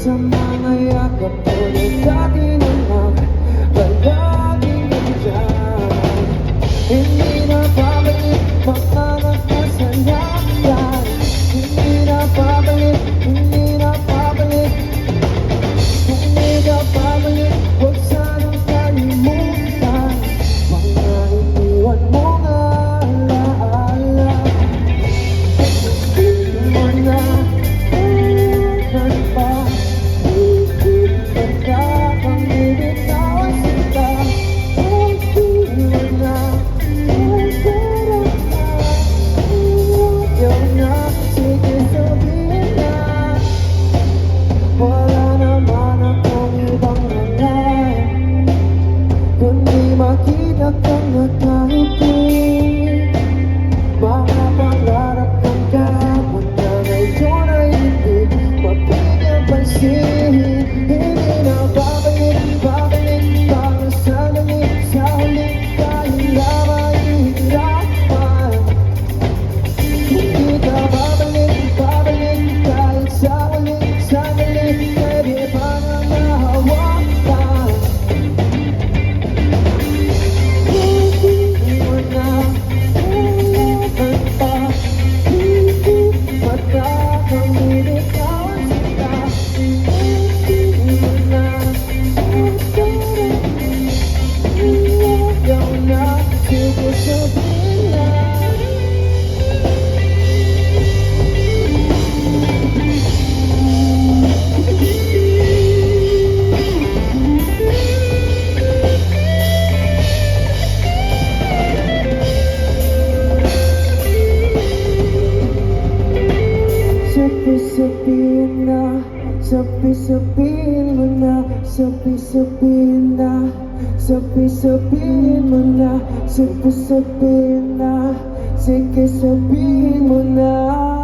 sa mga yakap ko na dati naman palaging nandiyan. Hindi na babalik mga nakasanayan. Hindi na babalik, hindi na babalik. Hindi na babalik, huwag sanang kalimutan mga iniwan mo nga alaala. Hindi mo na ulan pa, higit pa ka pang binitawan sila. Hindi mo na masarap na, ayaw na, sige sabihin na. Wala naman akong ibang hanay, kundi makita kang nakangiti. Mga pangarap ng kahapon na ngayon ay hindi mabigyan pansin. Hindi na babalik, babalik, parang sandali sa huli dahil na mahihirapan. Hindi ka babalik, babalik, kahit sa huli sandali, pwede pa na mahawakan. Hindi mo na ulan pa, higit pa ka pang binitawan sila. Hindi mo na masarap, ayaw na, sige sabihin na. Sabi-sabihin na, sabi-sabihin mo na, sabi-sabihin na, sabi-sabihin mo na, sabi-sabihin na, sige sabihin mo na.